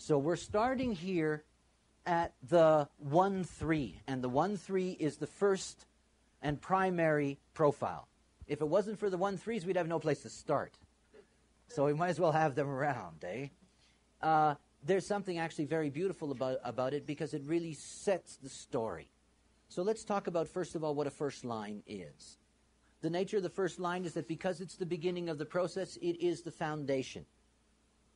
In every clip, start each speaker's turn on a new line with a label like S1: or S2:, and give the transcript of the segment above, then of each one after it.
S1: So we're starting here at the 1-3, and the 1-3 is the first and primary profile. If it wasn't for the 1-3s, we'd have no place to start. So we might as well have them around, eh? There's something actually very beautiful about it because it really sets the story. So let's talk about, first of all, what a first line is. The nature of the first line is that because it's the beginning of the process, it is the foundation.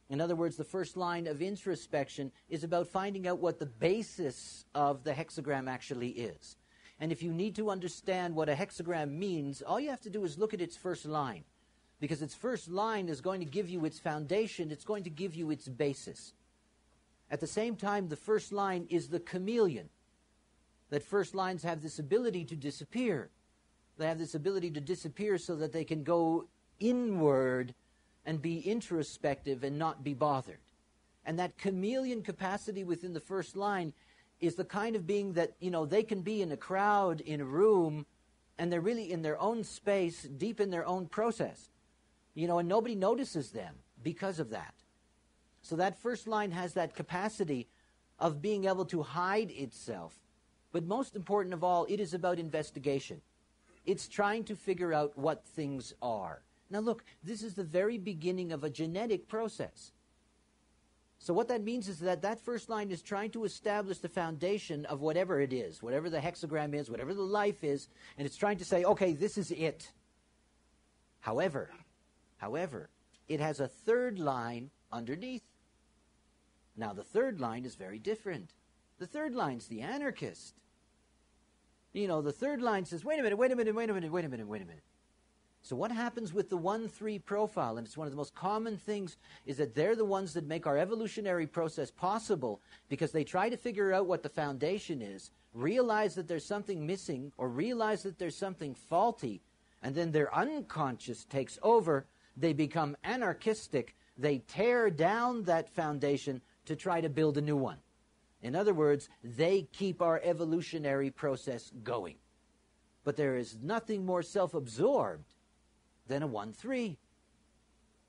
S1: In other words, the first line of introspection is about finding out what the basis of the hexagram actually is. And if you need to understand what a hexagram means, all you have to do is look at its first line. Because its first line is going to give you its foundation, it's going to give you its basis. At the same time, the first line is the chameleon. That first lines have this ability to disappear. They have this ability to disappear so that they can go inward and be introspective and not be bothered. And that chameleon capacity within the first line is the kind of being that, they can be in a crowd, in a room, and they're really in their own space, deep in their own process. And nobody notices them because of that. So that first line has that capacity of being able to hide itself. But most important of all, it is about investigation. It's trying to figure out what things are. Now look, this is the very beginning of a genetic process. So what that means is that that first line is trying to establish the foundation of whatever it is, whatever the hexagram is, whatever the life is, and it's trying to say, okay, this is it. However, it has a third line underneath. Now the third line is very different. The third line's the anarchist. The third line says, wait a minute. So what happens with the 1-3 profile, and it's one of the most common things, is that they're the ones that make our evolutionary process possible because they try to figure out what the foundation is, realize that there's something missing, or realize that there's something faulty, and then their unconscious takes over. They become anarchistic. They tear down that foundation to try to build a new one. In other words, they keep our evolutionary process going. But there is nothing more self-absorbed than a 1-3.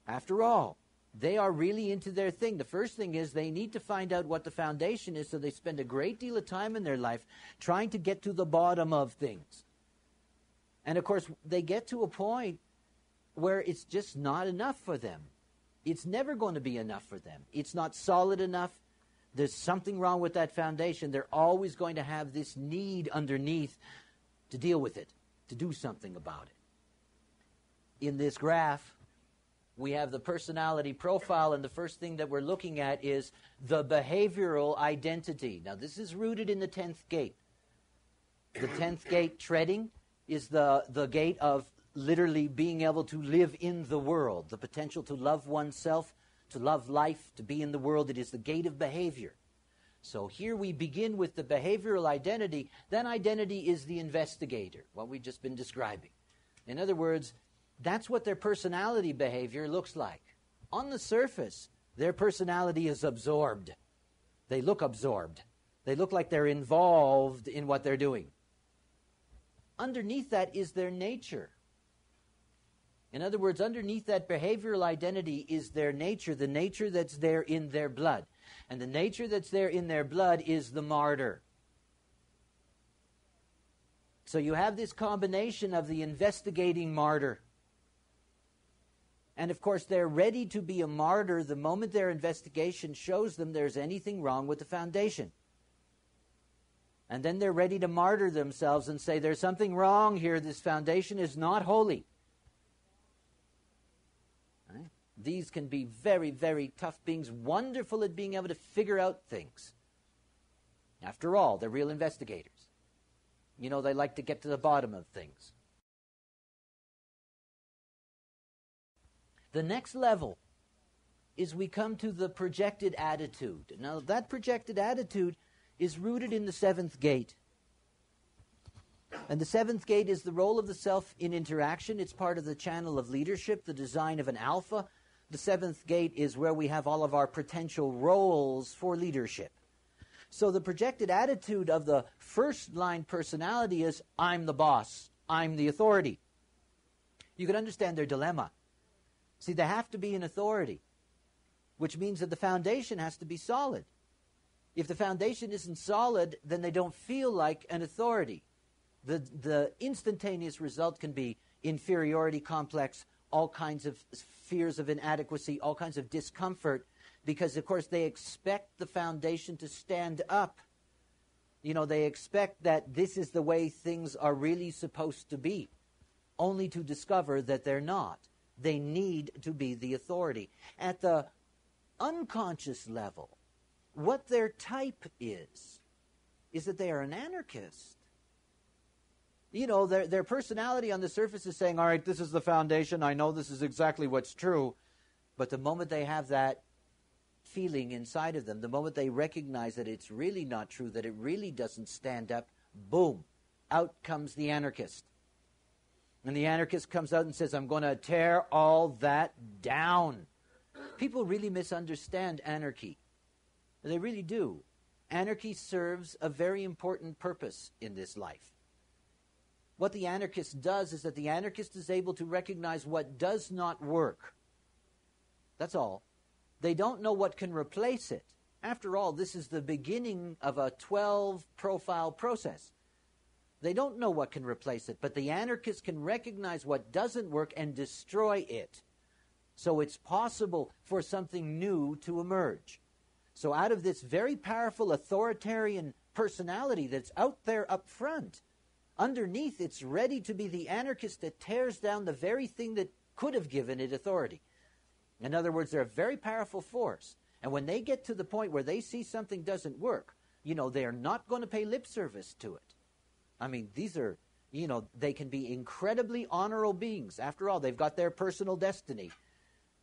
S1: After all, they are really into their thing. The first thing is they need to find out what the foundation is, so they spend a great deal of time in their life trying to get to the bottom of things. And of course, they get to a point where it's just not enough for them. It's never going to be enough for them. It's not solid enough. There's something wrong with that foundation. They're always going to have this need underneath to deal with it, to do something about it. In this graph, we have the personality profile, and the first thing that we're looking at is the behavioral identity. Now, this is rooted in the 10th gate. The 10th gate treading is the gate of literally being able to live in the world, the potential to love oneself, to love life, to be in the world. It is the gate of behavior. So here we begin with the behavioral identity. Then identity is the investigator, what we've just been describing. In other words, that's what their personality behavior looks like. On the surface, their personality is absorbed. They look absorbed. They look like they're involved in what they're doing. Underneath that is their nature. In other words, underneath that behavioral identity is their nature, the nature that's there in their blood. And the nature that's there in their blood is the martyr. So you have this combination of the investigating martyr. And of course, they're ready to be a martyr the moment their investigation shows them there's anything wrong with the foundation. And then they're ready to martyr themselves and say, there's something wrong here. This foundation is not holy. Right? These can be very, very tough beings, wonderful at being able to figure out things. After all, they're real investigators. They like to get to the bottom of things. The next level is we come to the projected attitude. Now, that projected attitude is rooted in the 7th gate. And the 7th gate is the role of the self in interaction. It's part of the channel of leadership, the design of an alpha. The 7th gate is where we have all of our potential roles for leadership. So the projected attitude of the first line personality is, I'm the boss, I'm the authority. You can understand their dilemma. See, they have to be an authority. which means that the foundation has to be solid. If the foundation isn't solid, then they don't feel like an authority. The instantaneous result can be inferiority complex, all kinds of fears of inadequacy, all kinds of discomfort, because, of course, they expect the foundation to stand up. They expect that this is the way things are really supposed to be, only to discover that they're not. They need to be the authority. At the unconscious level, what their type is that they are an anarchist. Their personality on the surface is saying, all right, this is the foundation, I know this is exactly what's true, but the moment they have that feeling inside of them, the moment they recognize that it's really not true, that it really doesn't stand up, boom, out comes the anarchist. And the anarchist comes out and says, I'm going to tear all that down. People really misunderstand anarchy. They really do. Anarchy serves a very important purpose in this life. What the anarchist does is that the anarchist is able to recognize what does not work. That's all. They don't know what can replace it. After all, this is the beginning of a 12-profile process. They don't know what can replace it, but the anarchist can recognize what doesn't work and destroy it. So it's possible for something new to emerge. So out of this very powerful authoritarian personality that's out there up front, underneath it's ready to be the anarchist that tears down the very thing that could have given it authority. In other words, they're a very powerful force. And when they get to the point where they see something doesn't work, they are not going to pay lip service to it. I mean, these are, they can be incredibly honorable beings. After all, they've got their personal destiny.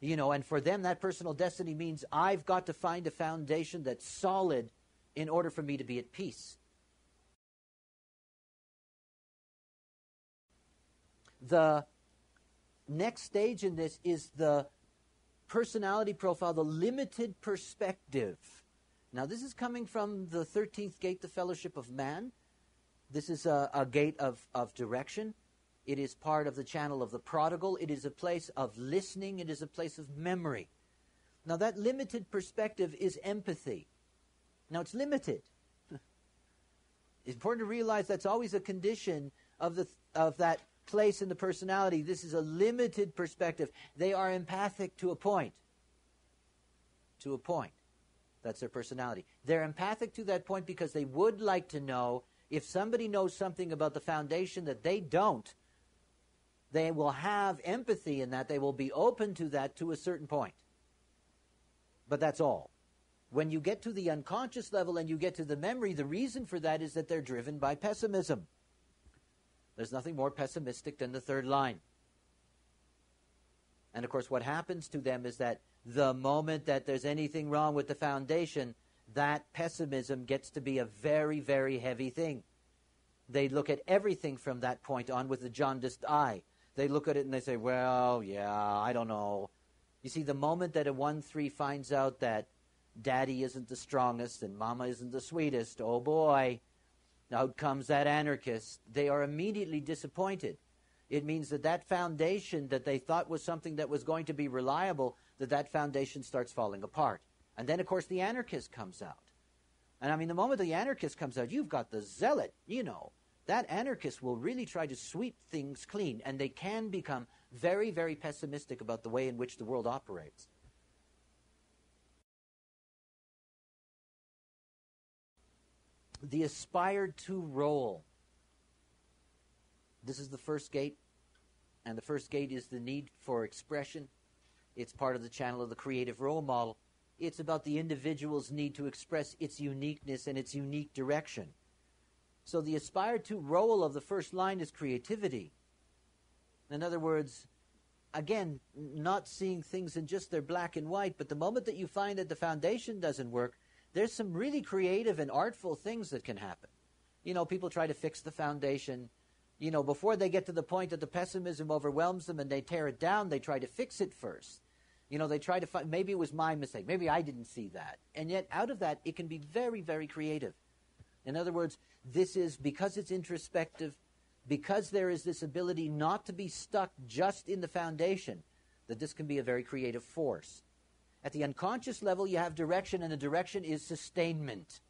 S1: And for them, that personal destiny means I've got to find a foundation that's solid in order for me to be at peace. The next stage in this is the personality profile, the limited perspective. Now, this is coming from the 13th gate, the fellowship of man. This is a gate of direction. It is part of the channel of the prodigal. It is a place of listening. It is a place of memory. Now, that limited perspective is empathy. Now, it's limited. It's important to realize that's always a condition of that place in the personality. This is a limited perspective. They are empathic to a point. To a point. That's their personality. They're empathic to that point because they would like to know if somebody knows something about the foundation that they don't. They will have empathy in that. They will be open to that to a certain point. But that's all. When you get to the unconscious level and you get to the memory, the reason for that is that they're driven by pessimism. There's nothing more pessimistic than the third line. And of course, what happens to them is that the moment that there's anything wrong with the foundation, that pessimism gets to be a very, very heavy thing. They look at everything from that point on with a jaundiced eye. They look at it and they say, well, yeah, I don't know. You see, the moment that a 1-3 finds out that daddy isn't the strongest and mama isn't the sweetest, oh boy, out comes that anarchist. They are immediately disappointed. It means that that foundation that they thought was something that was going to be reliable, that foundation starts falling apart. And then, of course, the anarchist comes out. And I mean, the moment the anarchist comes out, you've got the zealot, That anarchist will really try to sweep things clean, and they can become very, very pessimistic about the way in which the world operates. The aspired to role. This is the first gate, and the first gate is the need for expression. It's part of the channel of the creative role model. It's about the individual's need to express its uniqueness and its unique direction. So the aspired to role of the first line is creativity. In other words, again, not seeing things in just their black and white, but the moment that you find that the foundation doesn't work, there's some really creative and artful things that can happen. People try to fix the foundation. Before they get to the point that the pessimism overwhelms them and they tear it down, they try to fix it first. They try to find, maybe it was my mistake, maybe I didn't see that. And yet out of that, it can be very, very creative. In other words, this is, because it's introspective, because there is this ability not to be stuck just in the foundation, that this can be a very creative force. At the unconscious level, you have direction, and the direction is sustainment.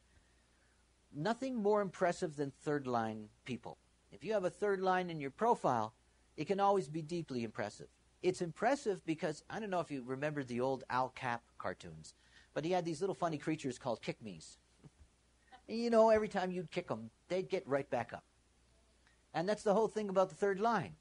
S1: Nothing more impressive than third line people. If you have a third line in your profile, it can always be deeply impressive. It's impressive because, I don't know if you remember the old Al Cap cartoons, but he had these little funny creatures called kick-me's. And you know, every time you'd kick them, they'd get right back up. And that's the whole thing about the third line.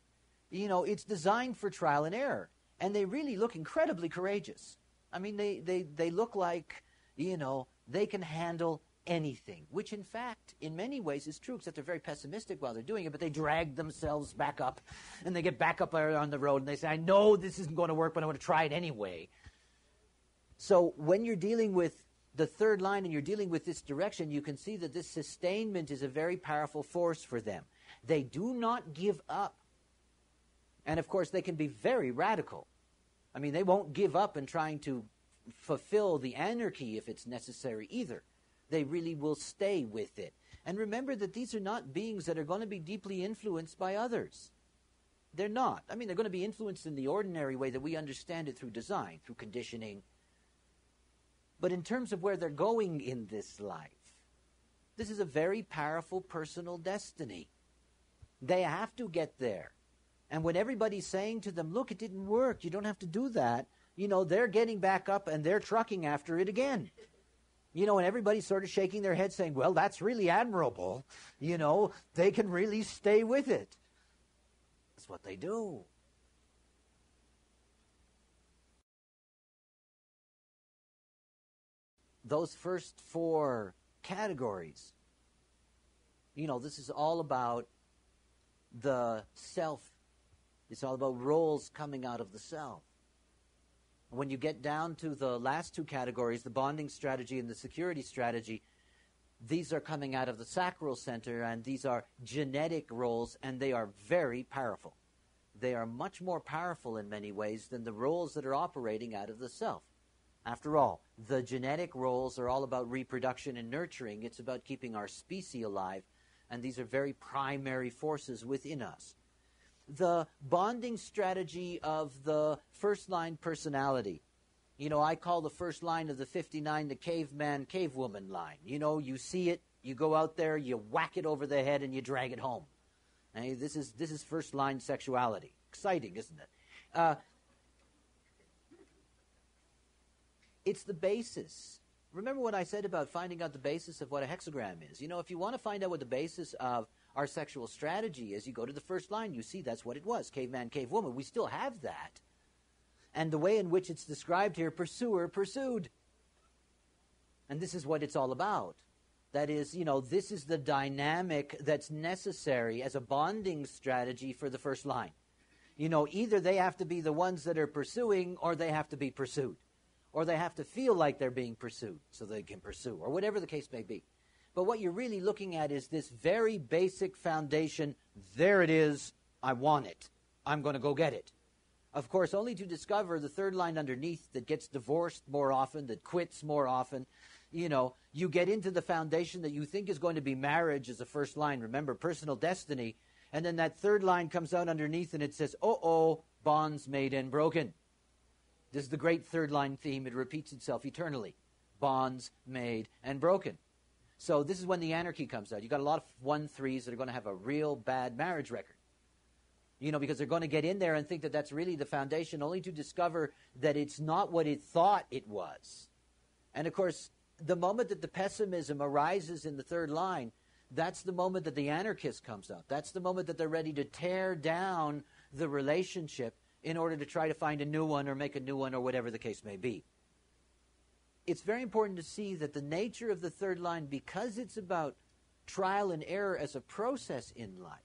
S1: You know, it's designed for trial and error, and they really look incredibly courageous. I mean, they look like, you know, they can handle anything, which in fact, in many ways is true, except they're very pessimistic while they're doing it, but they drag themselves back up, and they get back up on the road, and they say, I know this isn't going to work, but I want to try it anyway. So when you're dealing with the third line and you're dealing with this direction, you can see that this sustainment is a very powerful force for them. They do not give up. And of course, they can be very radical. I mean, they won't give up in trying to fulfill the anarchy if it's necessary either. They really will stay with it. And remember that these are not beings that are going to be deeply influenced by others. They're not. I mean, they're going to be influenced in the ordinary way that we understand it through design, through conditioning. But in terms of where they're going in this life, this is a very powerful personal destiny. They have to get there. And when everybody's saying to them, look, it didn't work, you don't have to do that, you know, they're getting back up and they're trucking after it again. You know, and everybody's sort of shaking their head saying, well, that's really admirable. You know, they can really stay with it. That's what they do. Those first four categories, you know, this is all about the self. It's all about roles coming out of the self. When you get down to the last two categories, the bonding strategy and the security strategy, these are coming out of the sacral center, and these are genetic roles, and they are very powerful. They are much more powerful in many ways than the roles that are operating out of the self. After all, the genetic roles are all about reproduction and nurturing. It's about keeping our species alive, and these are very primary forces within us. The bonding strategy of the first line personality. You know, I call the first line of the 59 the caveman, cavewoman line. You know, you see it, you go out there, you whack it over the head, and you drag it home. Hey, this is first line sexuality. Exciting, isn't it? It's the basis. Remember what I said about finding out the basis of what a hexagram is. You know, if you want to find out what the basis of our sexual strategy is, you go to the first line, you see that's what it was, caveman, cavewoman. We still have that. And the way in which it's described here, pursuer, pursued. And this is what it's all about. That is, you know, this is the dynamic that's necessary as a bonding strategy for the first line. You know, either they have to be the ones that are pursuing, or they have to be pursued. Or they have to feel like they're being pursued so they can pursue, or whatever the case may be. But what you're really looking at is this very basic foundation. There it is. I want it. I'm going to go get it. Of course, only to discover the third line underneath that gets divorced more often, that quits more often. You know, you get into the foundation that you think is going to be marriage as a first line. Remember, personal destiny. And then that third line comes out underneath and it says, bonds made and broken. This is the great third line theme. It repeats itself eternally. Bonds made and broken. So this is when the anarchy comes out. You've got a lot of 1-3s that are going to have a real bad marriage record. You know, because they're going to get in there and think that that's really the foundation, only to discover that it's not what it thought it was. And of course, the moment that the pessimism arises in the third line, that's the moment that the anarchist comes out. That's the moment that they're ready to tear down the relationship in order to try to find a new one or make a new one or whatever the case may be. It's very important to see that the nature of the third line, because it's about trial and error as a process in life,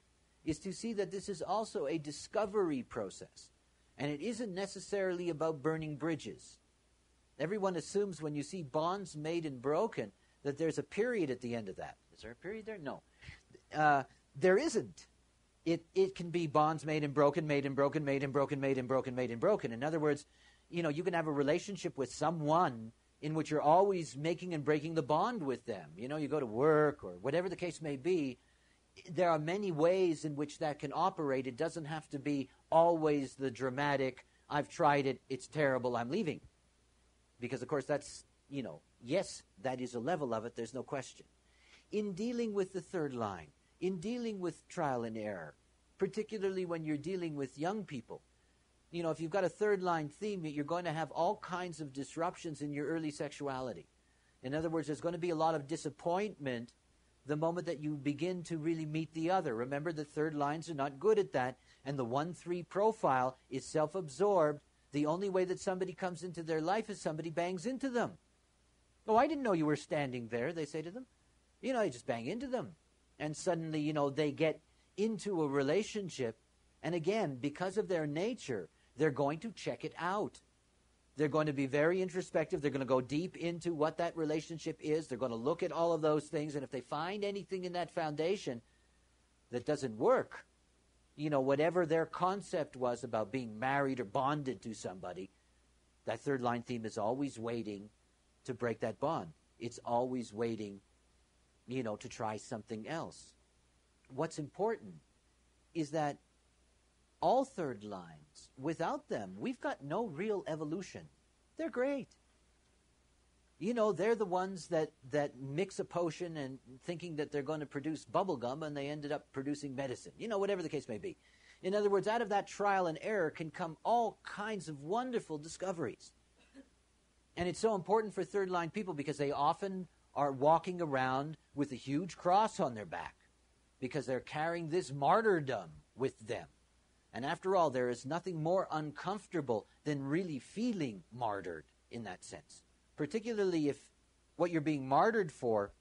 S1: is to see that this is also a discovery process. And it isn't necessarily about burning bridges. Everyone assumes when you see bonds made and broken that there's a period at the end of that. Is there a period there? No. There isn't. It can be bonds made and broken, made and broken, made and broken, made and broken, made and broken. In other words, you know, you can have a relationship with someone in which you're always making and breaking the bond with them. You know, you go to work or whatever the case may be. There are many ways in which that can operate. It doesn't have to be always the dramatic, I've tried it, it's terrible, I'm leaving. Because, of course, that's, yes, that is a level of it, there's no question. In dealing with the third line, in dealing with trial and error, particularly when you're dealing with young people, if you've got a third line theme, you're going to have all kinds of disruptions in your early sexuality. In other words, there's going to be a lot of disappointment the moment that you begin to really meet the other. Remember, the third lines are not good at that, and the 1-3 profile is self-absorbed. The only way that somebody comes into their life is somebody bangs into them. Oh, I didn't know you were standing there, they say to them. You just bang into them. And suddenly, they get into a relationship, and again, because of their nature, they're going to check it out. They're going to be very introspective. They're going to go deep into what that relationship is. They're going to look at all of those things. And if they find anything in that foundation that doesn't work, whatever their concept was about being married or bonded to somebody, that third line theme is always waiting to break that bond. It's always waiting, to try something else. What's important is that all third lines, without them, we've got no real evolution. They're great. They're the ones that mix a potion and thinking that they're going to produce bubble gum, and they ended up producing medicine. Whatever the case may be. In other words, out of that trial and error can come all kinds of wonderful discoveries. And it's so important for third line people because they often are walking around with a huge cross on their back because they're carrying this martyrdom with them. And after all, there is nothing more uncomfortable than really feeling martyred in that sense. Particularly if what you're being martyred for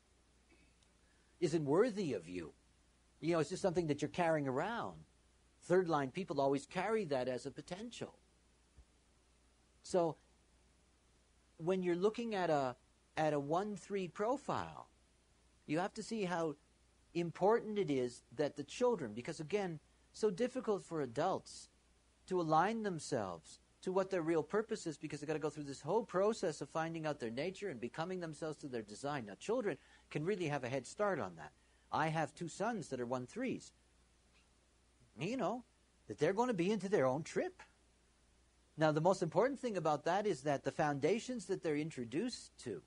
S1: isn't worthy of you. It's just something that you're carrying around. Third line people always carry that as a potential. So when you're looking at a 1-3 profile, you have to see how important it is that the children, because again, so difficult for adults to align themselves to what their real purpose is because they've got to go through this whole process of finding out their nature and becoming themselves to their design. Now, children can really have a head start on that. I have 2 sons that are 1-3s. That they're going to be into their own trip. Now, the most important thing about that is that the foundations that they're introduced to,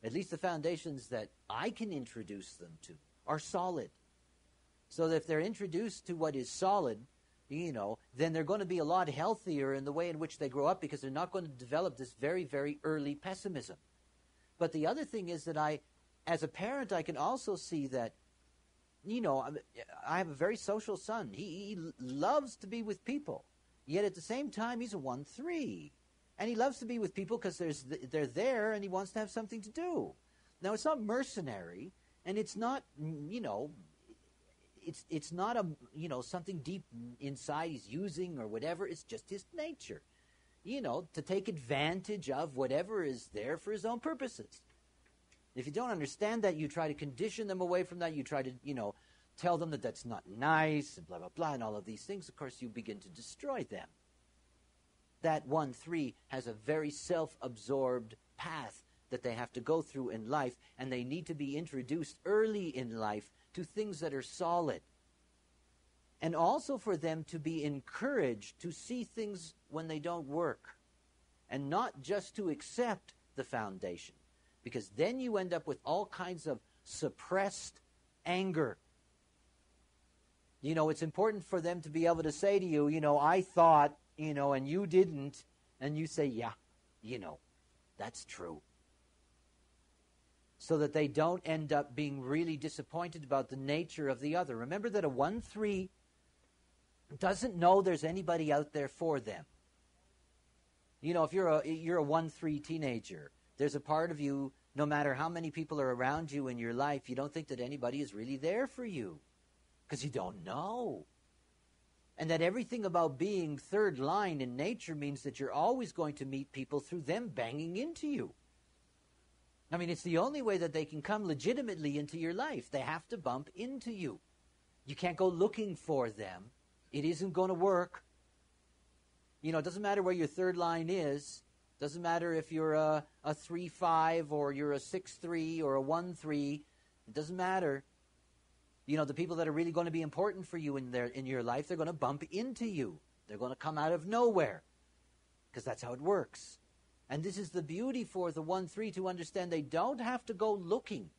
S1: at least the foundations that I can introduce them to, are solid. So that if they're introduced to what is solid, then they're going to be a lot healthier in the way in which they grow up because they're not going to develop this very, very early pessimism. But the other thing is that as a parent, I can also see that, I have a very social son. He loves to be with people. Yet at the same time, he's a 1-3. And he loves to be with people because they're there and he wants to have something to do. Now, it's not mercenary and it's not, It's not something deep inside he's using or whatever. It's just his nature, to take advantage of whatever is there for his own purposes. If you don't understand that, you try to condition them away from that. You try to, tell them that that's not nice and blah, blah, blah, and all of these things. Of course, you begin to destroy them. That 1-3 has a very self-absorbed path that they have to go through in life, and they need to be introduced early in life to things that are solid. And also for them to be encouraged to see things when they don't work. And not just to accept the foundation. Because then you end up with all kinds of suppressed anger. It's important for them to be able to say to you, I thought, and you didn't. And you say, yeah, that's true. So that they don't end up being really disappointed about the nature of the other. Remember that a 1-3 doesn't know there's anybody out there for them. If you're a 1-3 teenager, there's a part of you, no matter how many people are around you in your life, you don't think that anybody is really there for you. Because you don't know. And that everything about being third line in nature means that you're always going to meet people through them banging into you. I mean, it's the only way that they can come legitimately into your life. They have to bump into you. You can't go looking for them. It isn't going to work. It doesn't matter where your third line is. It doesn't matter if you're a 3-5 or you're a 6-3 or a 1-3. It doesn't matter. The people that are really going to be important for you in your life, they're going to bump into you. They're going to come out of nowhere because that's how it works. And this is the beauty for the 1-3 to understand they don't have to go looking,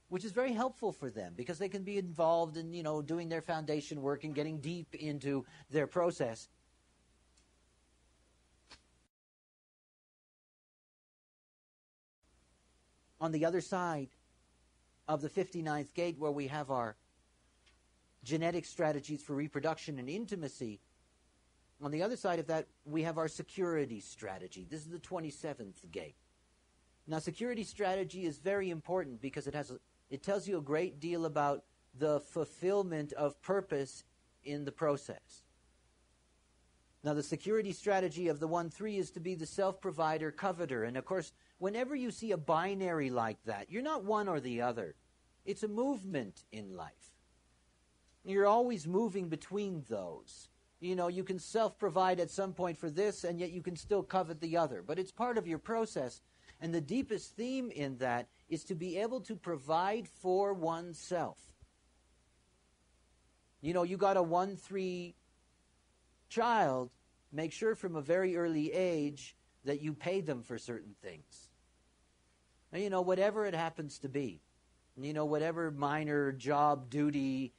S1: which is very helpful for them because they can be involved in, doing their foundation work and getting deep into their process. On the other side of the 59th gate, where we have our genetic strategies for reproduction and intimacy, on the other side of that, we have our security strategy. This is the 27th gate. Now, security strategy is very important because it tells you a great deal about the fulfillment of purpose in the process. Now, the security strategy of the 1-3 is to be the self-provider, coveter. And, of course, whenever you see a binary like that, you're not one or the other. It's a movement in life. You're always moving between those. You can self-provide at some point for this, and yet you can still covet the other. But it's part of your process. And the deepest theme in that is to be able to provide for oneself. You got a 1-3 child, make sure from a very early age that you pay them for certain things. Now, whatever it happens to be. Whatever minor job, duty.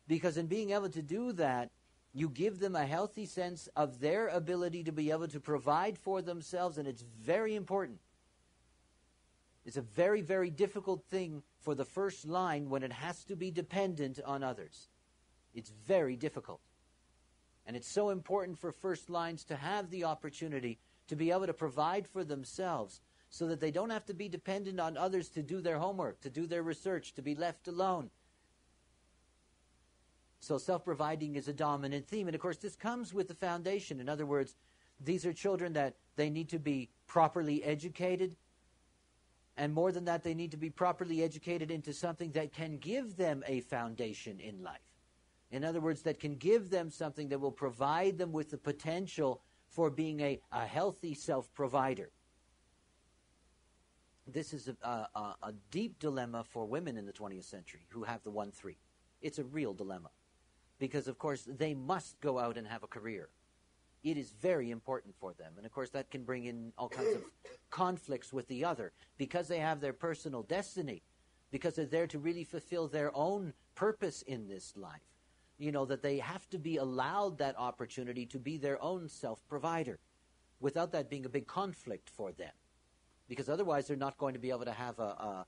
S1: Because in being able to do that, you give them a healthy sense of their ability to be able to provide for themselves, and it's very important. It's a very, very difficult thing for the first line when it has to be dependent on others. It's very difficult. And it's so important for first lines to have the opportunity to be able to provide for themselves so that they don't have to be dependent on others to do their homework, to do their research, to be left alone. So self-providing is a dominant theme. And of course, this comes with the foundation. In other words, these are children that they need to be properly educated. And more than that, they need to be properly educated into something that can give them a foundation in life. In other words, that can give them something that will provide them with the potential for being a healthy self-provider. This is a deep dilemma for women in the 20th century who have the 1-3. It's a real dilemma. Because, of course, they must go out and have a career. It is very important for them. And, of course, that can bring in all kinds of conflicts with the other. Because they have their personal destiny. Because they're there to really fulfill their own purpose in this life. That they have to be allowed that opportunity to be their own self-provider. Without that being a big conflict for them. Because otherwise they're not going to be able to have a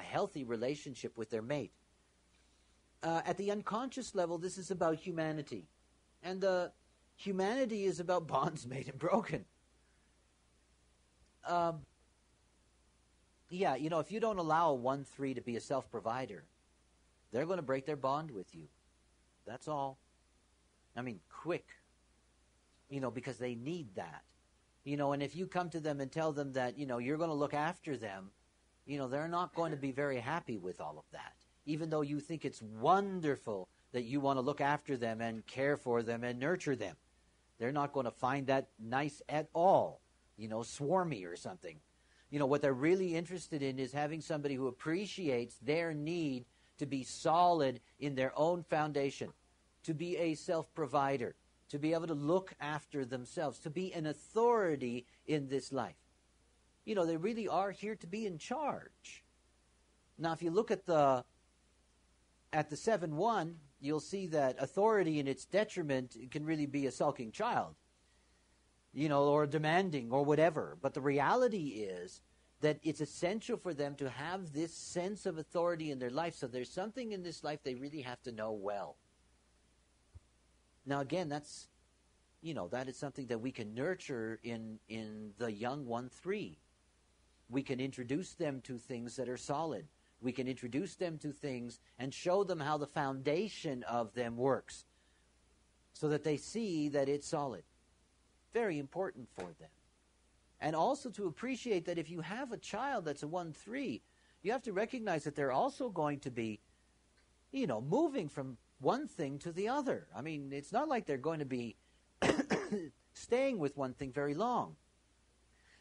S1: healthy relationship with their mate. At the unconscious level, this is about humanity. And the humanity is about bonds made and broken. If you don't allow a 1-3 to be a self-provider, they're going to break their bond with you. That's all. Quick. Because they need that. And if you come to them and tell them that, you're going to look after them, they're not going to be very happy with all of that. Even though you think it's wonderful that you want to look after them and care for them and nurture them. They're not going to find that nice at all, swarmy or something. What they're really interested in is having somebody who appreciates their need to be solid in their own foundation, to be a self-provider, to be able to look after themselves, to be an authority in this life. They really are here to be in charge. Now, if you look at the 7-1, you'll see that authority in its detriment can really be a sulking child, or demanding or whatever. But the reality is that it's essential for them to have this sense of authority in their life. So there's something in this life they really have to know well. Now, again, that is something that we can nurture in the young 1-3. We can introduce them to things that are solid. We can introduce them to things and show them how the foundation of them works so that they see that it's solid. Very important for them. And also to appreciate that if you have a child that's a 1-3, you have to recognize that they're also going to be, moving from one thing to the other. It's not like they're going to be staying with one thing very long.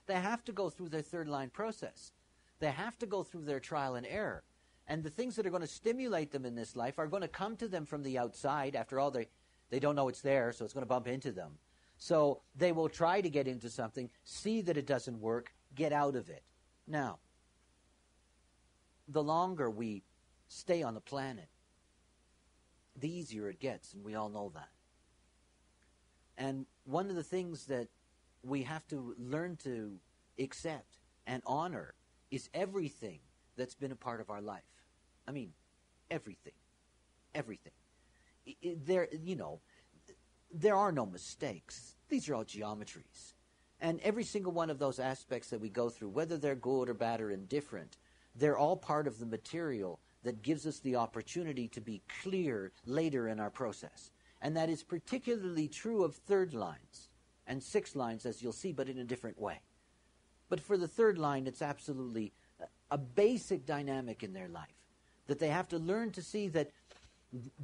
S1: They have to go through their third line process. They have to go through their trial and error. And the things that are going to stimulate them in this life are going to come to them from the outside. After all, they don't know it's there, so it's going to bump into them. So they will try to get into something, see that it doesn't work, get out of it. Now, the longer we stay on the planet, the easier it gets, and we all know that. And one of the things that we have to learn to accept and honor is everything that's been a part of our life. I mean, everything. Everything. There are no mistakes. These are all geometries. And every single one of those aspects that we go through, whether they're good or bad or indifferent, they're all part of the material that gives us the opportunity to be clear later in our process. And that is particularly true of third lines and sixth lines, as you'll see, but in a different way. But for the third line, it's absolutely a basic dynamic in their life, that they have to learn to see that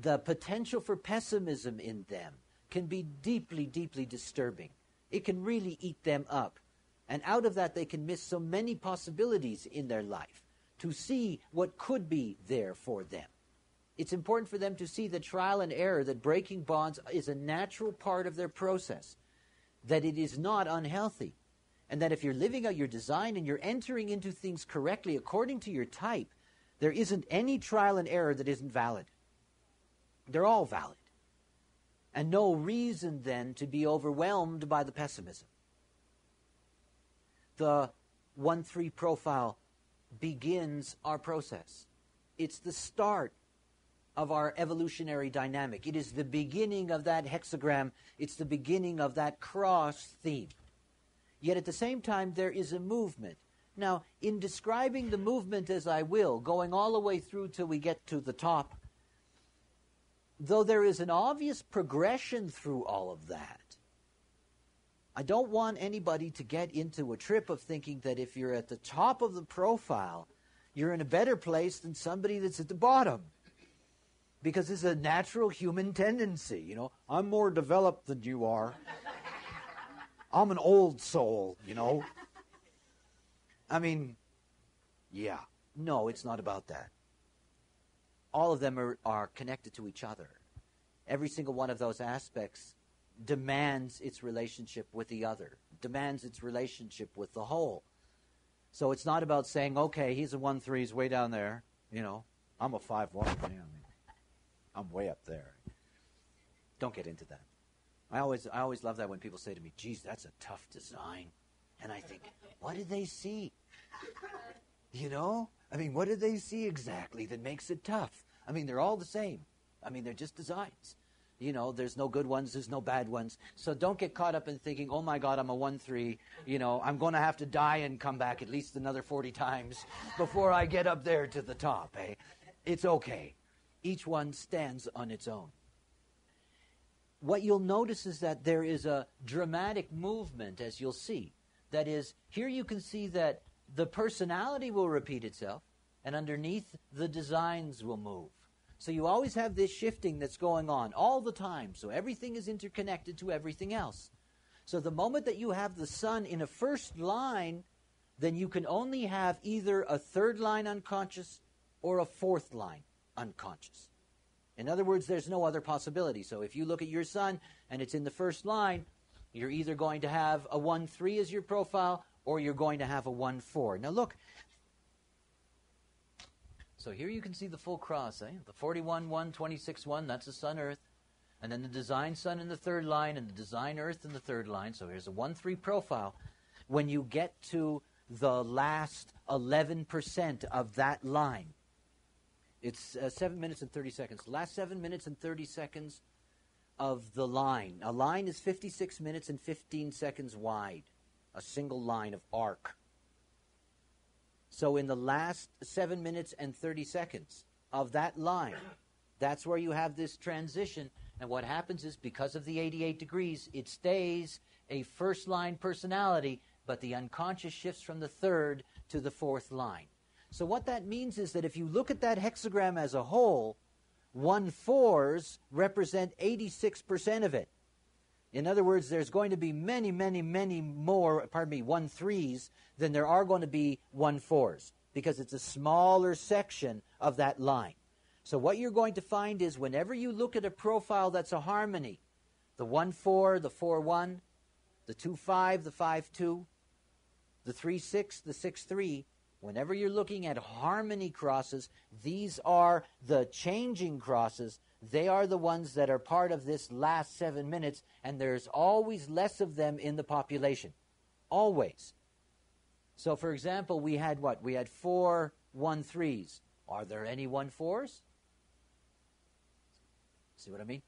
S1: the potential for pessimism in them can be deeply, deeply disturbing. It can really eat them up. And out of that, they can miss so many possibilities in their life to see what could be there for them. It's important for them to see that trial and error, that breaking bonds is a natural part of their process, that it is not unhealthy, and that if you're living out your design and you're entering into things correctly according to your type, there isn't any trial and error that isn't valid. They're all valid. And no reason then to be overwhelmed by the pessimism. The 1-3 profile begins our process. It's the start of our evolutionary dynamic. It is the beginning of that hexagram. It's the beginning of that cross theme. Yet at the same time, there is a movement. Now, in describing the movement as I will, going all the way through till we get to the top, though there is an obvious progression through all of that, I don't want anybody to get into a trip of thinking that if you're at the top of the profile, you're in a better place than somebody that's at the bottom. Because it's a natural human tendency, you know. I'm more developed than you are. I'm an old soul, you know. I mean, yeah. No, it's not about that. All of them are connected to each other. Every single one of those aspects demands its relationship with the other, demands its relationship with the whole. So it's not about saying, okay, he's a 1-3, he's way down there, you know. I'm a 5-1, I'm way up there. Don't get into that. I always love that when people say to me, geez, that's a tough design. And I think, what did they see? You know? I mean, what did they see exactly that makes it tough? I mean, they're all the same. I mean, they're just designs. You know, there's no good ones, there's no bad ones. So don't get caught up in thinking, oh my God, I'm a 1-3. You know, I'm going to have to die and come back at least another 40 times before I get up there to the top. Eh? It's okay. Each one stands on its own. What you'll notice is that there is a dramatic movement, as you'll see. That is, here you can see that the personality will repeat itself, and underneath, the designs will move. So you always have this shifting that's going on all the time. So everything is interconnected to everything else. So the moment that you have the sun in a first line, then you can only have either a third line unconscious or a fourth line unconscious. In other words, there's no other possibility. So if you look at your sun and it's in the first line, you're either going to have a 1-3 as your profile or you're going to have a 1-4. Now look. So here you can see the full cross, the 41-1, 26-1, that's the Sun-Earth. And then the design Sun in the third line and the design Earth in the third line. So here's a 1-3 profile. When you get to the last 11% of that line, it's 7 minutes and 30 seconds. The last 7 minutes and 30 seconds of the line. A line is 56 minutes and 15 seconds wide. A single line of arc. So in the last 7 minutes and 30 seconds of that line, that's where you have this transition. And what happens is, because of the 88 degrees, it stays a first-line personality, but the unconscious shifts from the third to the fourth line. So what that means is that if you look at that hexagram as a whole, 1-4s represent 86% of it. In other words, there's going to be many, many, many more, 1-3s than there are going to be 1-4s, because it's a smaller section of that line. So what you're going to find is whenever you look at a profile that's a harmony, the 1-4, the 4-1, the 2-5, the 5-2, the 3-6, the 6-3, whenever you're looking at harmony crosses, these are the changing crosses. They are the ones that are part of this last 7 minutes, and there's always less of them in the population. Always. So, for example, we had what? We had 4 1-3s. Are there any 1-4s? See what I mean?